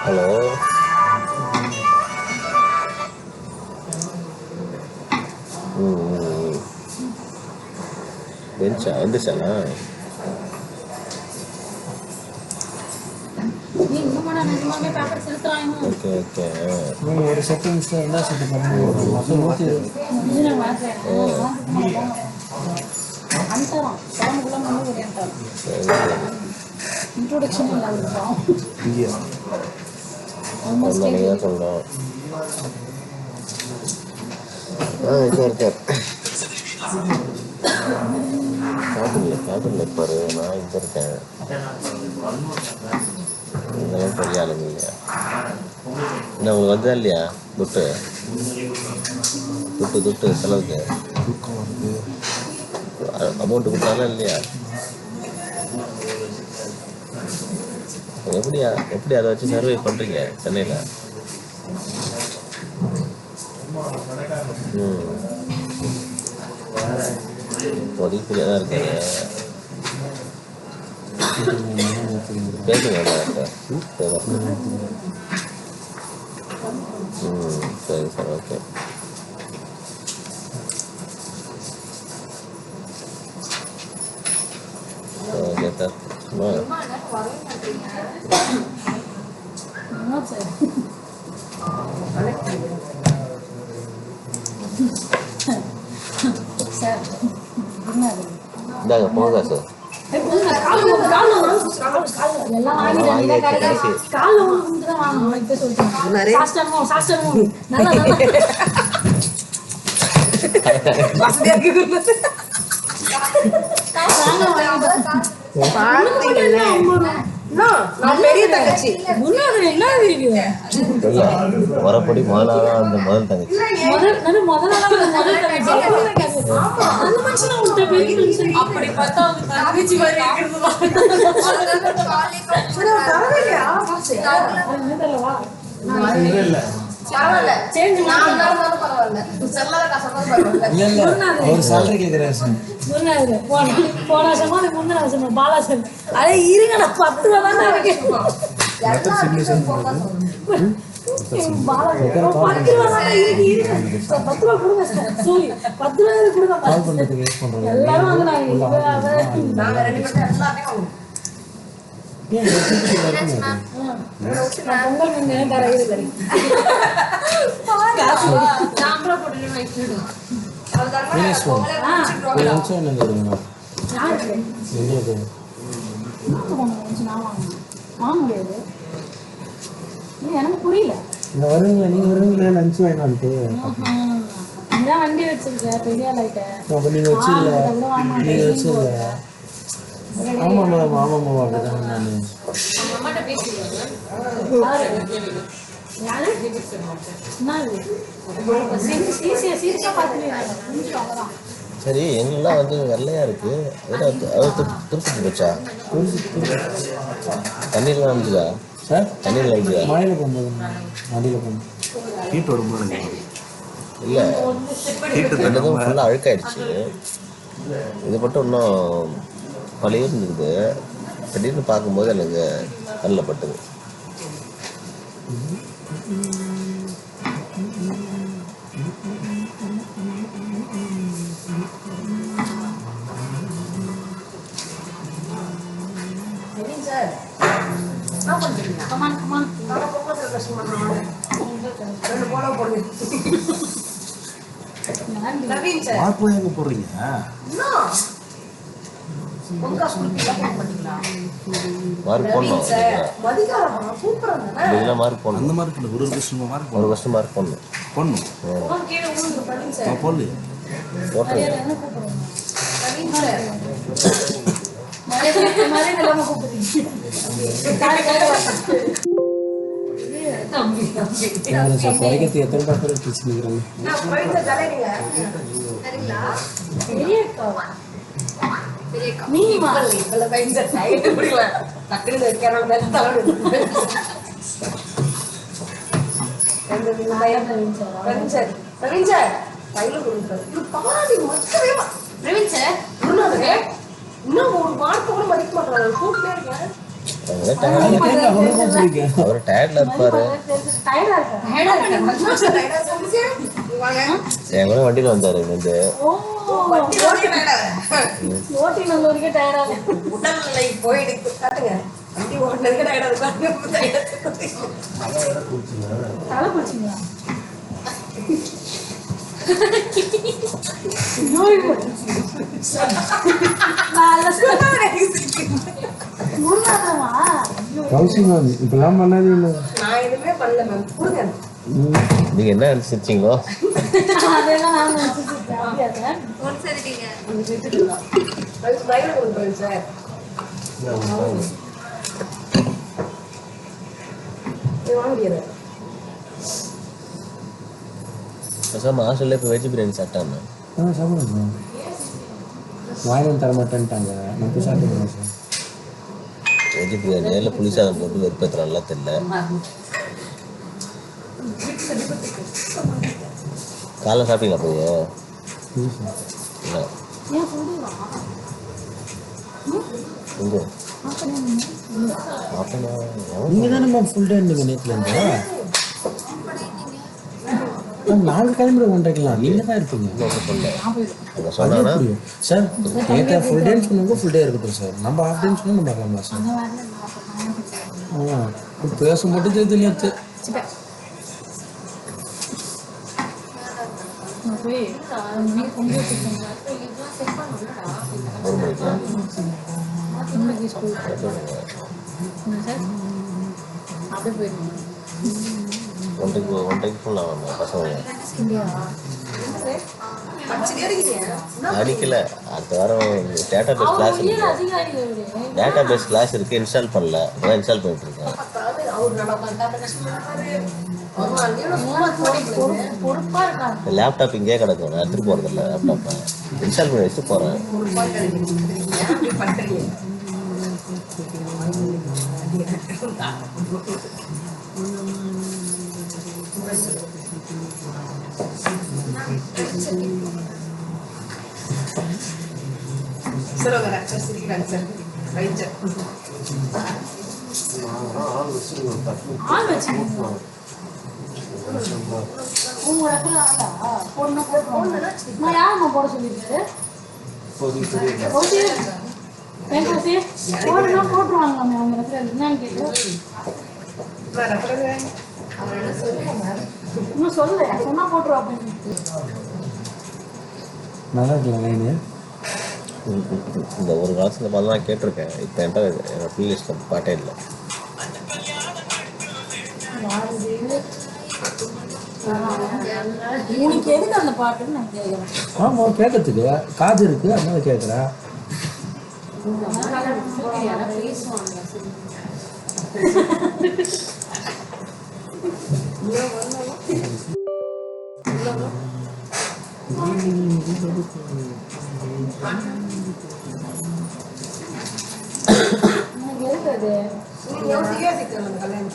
Hello பெஞ்சா வந்துச்சாண்ணா okay okay ஒரு settings என்ன செட் பண்ணுங்க இன்ட்ரோடக்ஷன் சொல்கிறோம் இருக்கார் காட்டுல பாரு நான் இங்கே இருக்கேன் இதெல்லாம் பெரிய ஆளுங்க இல்லையா என்ன உங்களுக்கு வந்தா இல்லையா துட்டு துட்டு துட்டு செலவுக்கு அமௌண்ட்டு கொடுத்தாலும் இல்லையா எப்படி அதை வச்சு சர்வை பண்ணுறீங்க சென்னையில் இப்போதைக்கு ஃப்ரீயாக தான் இருக்காரு பேசுங்க சரி சார் ஓகே ஓகே சார் இந்தாங்க போங்க சார் வரப்படி முதலாக அந்த முதல் தங்கச்சி அப்படி பார்த்தா தங்கச்சி எனக்கு புரியல நீங்க வருவீங்களா லஞ்ச் வேணான்ட்டு வண்டி வச்சிருக்கேன் பெரிய அப்ப நீங்க வச்சிருல ஆமா மேடம் ஆமாம்மா அப்படிதான் சரி எங்கெல்லாம் வந்து வெள்ளையா இருக்கு திருப்பி போச்சா தண்ணீர்லாம் வந்துதா சார் தண்ணீர் வந்துதா மழையில போகும்போது மடியில போகும்போது ஹீட் வரும்போது இல்லை ரெண்டுக்கும் ஃபுல்லாக அழுக்காயிடுச்சு இது மட்டும் இன்னும் பழைய இருந்தது திடீர்னு பார்க்கும்போது எனக்கு கண்ணில் பட்டுது மார்க் எங்க போடுறீங்க மார்க் போடணும் இதெல்லாம் மார்க் போடணும் அந்த மார்க் இல்லை ஒரு கஷ்டமா மார்க் ஒரு கஷ்டம் மார்க் போடணும் போடலையே போட்டுருங்க குறைக்கிறது எத்தனை டாக்டர் பேசிக்கிறாங்க பிரவீன் சார் கையில கொடுக்குறாரு இது பாராட்டி மச்சவே பிரவீன் சார் குருநாதரே இன்னும் ஒரு வார்த்தை கூட மதிக்க மாட்டாரு கூப்பிட்டே இருக்காரு அவர் டயர்ட்ல இருப்பாரு. என் கூட வண்டியில வந்தாரு வந்து உடல்நிலை போயிடுச்சு காட்டுங்க வண்டி ஓட்டுனதுக்கு டயர்டா இருக்கு தலை குளிச்சிங்களா? இப்பெல்லாம் பண்ணாதே இல்லை. நான் எதுவுமே பண்ணல மேம் கொடுங்க நீங்க என்ன நினைச்சிருச்சீங்களோ அதெல்லாம் நான் நினைச்சிருக்கேன். அப்படியா சார்? கையில கொடுக்குறேன் சார் வாங்கிடுறேன் ஹாஸ்டல்ல இப்போ வெஜ் பிரியாணி சாப்பிட்டாங்க. சாப்பிடுங்க வாயிலும் தர மாட்டேன்ட்டாங்க. நான் போய் சாப்பிடுவேன் சார். வெஜ் பிரியாணி இல்லை புளி சாதம் போட்டு வெறுப்பேற்ற நல்லா தெரியல. காலைல சாப்பிட்டீங்களா போய்? இல்லை எங்கே நீங்கள் தானே மேம் ஃபுல் டே இருந்தீங்க நேற்றுலேருந்து. நாங்கள் கிளம்பி ஒன்றைக்கலாம் நீங்கள் தான் இருப்பீங்க. சொன்னா சார் நேற்று ஃபுல் டேன்னு சொன்னவங்க ஃபுல் டே இருக்கட்டும் சார். நம்ம ஹாஃப் டேன்னு சொன்னால் நம்ம வரலாமா சார்? பேச மட்டும் தெரியுது நேற்று. ஒரு மணிக்கு ஒன்றைக்கு ஃபுல்லாக பசங்க அடிக்கல. அடுத்த வாரம் டேட்டா பேஸ் கிளாஸ் இருக்கு. டேட்டா பேஸ் கிளாஸ் இருக்கு. இன்ஸ்டால் பண்ணல. அதான் இன்ஸ்டால் பண்ணிட்டு இருக்கேன். லேப்டாப் இங்கே கிடக்கும். நான் எடுத்துட்டு போறது இல்லை. லேப்டாப்பை இன்ஸ்டால் பண்ணி வச்சுட்டு போறேன். சார் ஒரு அச்சா சிரிக்கிறாங்க சார் ரைட் சார் ஆள் வச்சுக்கோங்க. உங்க இடத்துல ஆளா? பொண்ணு போடுவாங்க. நான் யாரும்மா போட சொல்லியிருக்காரு? போடுனா போட்டுருவாங்களாமே அவங்க இடத்துல. என்னன்னு கேட்டு இன்னும் சொல்லு. சொன்னா போட்டுருவா அப்படின்னு. நல்லா இருக்கலாம் லைனு. இந்த ஒரு காலத்தில் பார்த்து தான் கேட்டிருக்கேன். இப்போ என்கிட்ட என்னோட பிளேலிஸ்ட் பாட்டே இல்லை. உனக்கு எதுக்கு அந்த பாட்டுன்னு நான் கேட்குறேன். ஆமாம் கேட்கறதுக்கு காது இருக்கு. அதனால கேட்குறேன்.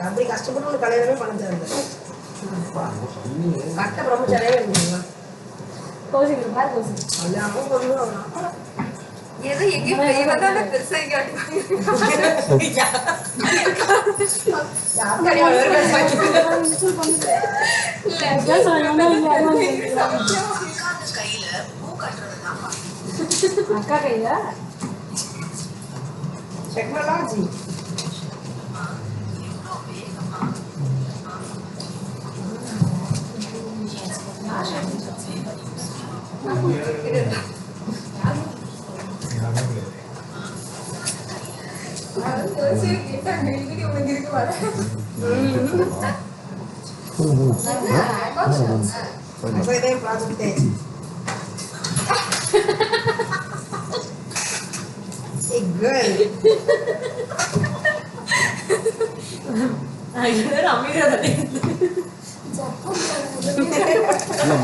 அப்படி கஷ்டப்பட்டு கல்யாணமே பண்ண தேவை கட்ட பிரம்மச்சாரியாவே இருந்தீங்களா கோசிக்கிற மாதிரி கோசிக்கிற கல்யாணமும் பண்ணுவோம் ஏதோ எங்க பெரியவதான பெருசா அக்கா கையில டெக்னாலஜி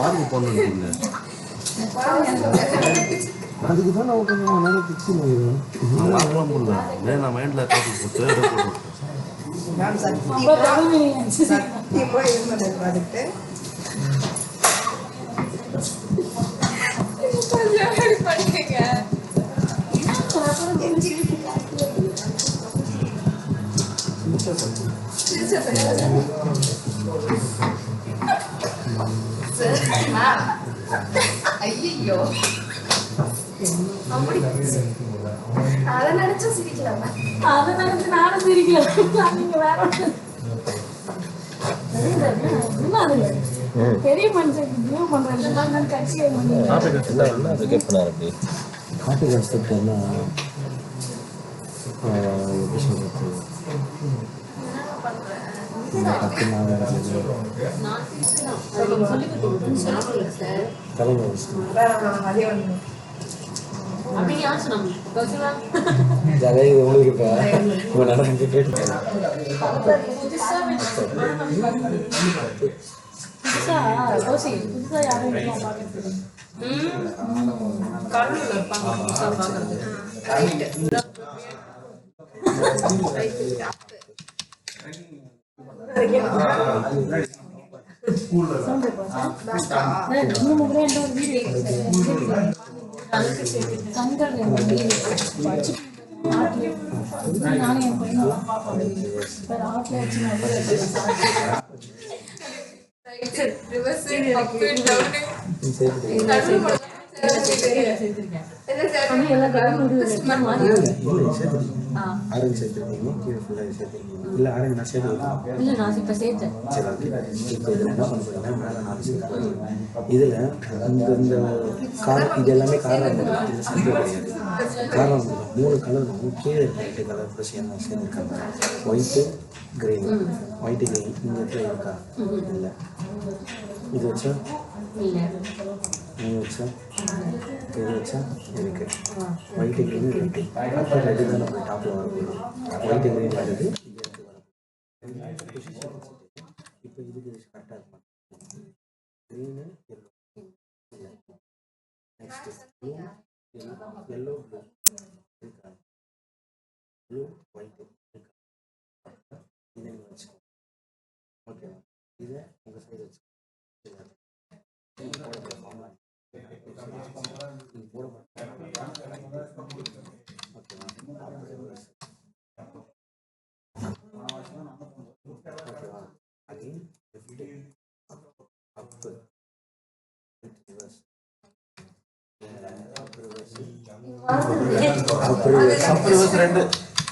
மாதிரி பொண்ணு அதுக்கு தான் நான் கொஞ்சம் நேரம் பிக்ஸ் பண்ணிடுவேன். பார்க்கலாம் முடியல. நான் மைண்டில் போட்டு சத்தியமா இது பண்ண ப்ராஜெக்ட் ஐயோ அதை நினைச்சா சிரிக்கலாம். அதை நினைச்சு நானும் சிரிக்கல. நீங்க வேற என்ன அது பெரிய மனுஷன் இப்படியும் பண்றாங்க. கட்சியை என்ன ரிஜெக்ட் பண்ணாரு அப்படி காட்டு கான்செப்ட் என்ன எப்படி சொல்றது ஜாலியாக உங்களுக்கு இப்போ உங்கள் நடந்து கேட்டு புதுசா யாரும் பாக்குறது நானே என் பையனெல்லாம் பார்ப்பேன். ஆட்டில் வச்சு ஆரஞ்சு சேர்த்துருக்கீங்க கீழே ஃபுல்லாக சேர்த்துருக்கீங்க இல்லை ஆரஞ்சு நான் சேர்த்து இல்லை நான் இப்போ சேர்த்தேன். சரி ஓகே இப்போ இதில் என்ன பண்ண போறீங்கன்னா மேலே 4 சேர்த்து இதில் இந்த இது எல்லாமே காரணம் இதில் சேர்த்து கிடையாது. காரணம் 3 கலரும் கீழே இருக்க கலர் ப்ளஸ் என்ன சேர்த்துருக்காங்க ஒயிட்டு கிரீன் ஒயிட்டு கிரீன் இந்த இடத்துல இருக்கா இல்லை இது வச்சா இது வச்சா இது வச்சா இருக்கு ஒயிட்டு கிரீன் ரெட்டு அப்போ ரெட்டு தான் நம்ம டாப்பில் வரக்கூடும் ஒயிட்டு கிரீன் வருது இப்போ இதுக்கு கரெக்டாக இருக்கும் green yellow next blue yellow blue இருக்கா ப்ளூ ஒயிட்டு இருக்கா இதை நீங்கள் வச்சுக்கோங்க ஓகே இதை உங்கள் சைடு வச்சு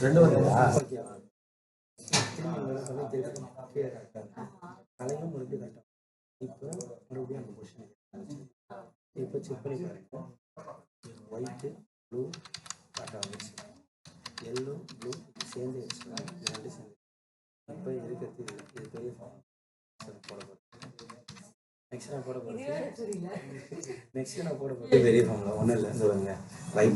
ரெண்டு வருதா தலையும் மறுபடியும் கரெக்டாக இப்போ மறுபடியும் அந்த பொசிஷன் இப்போ செக் பண்ணி பாருங்க ஒயிட்டு ப்ளூ கரெக்டாக வந்துச்சு எல்லோ ப்ளூ சேர்ந்து வச்சு ரெண்டு சேர்ந்து இப்போ இருக்கிறது இது பெரிய ஃபார்ம் போட போகிறேன் நெக்ஸ்ட் நான் போட போகிறேன் பெரிய ஃபார்மில் ஒன்றும் இல்லை சொல்லுங்க ரைட்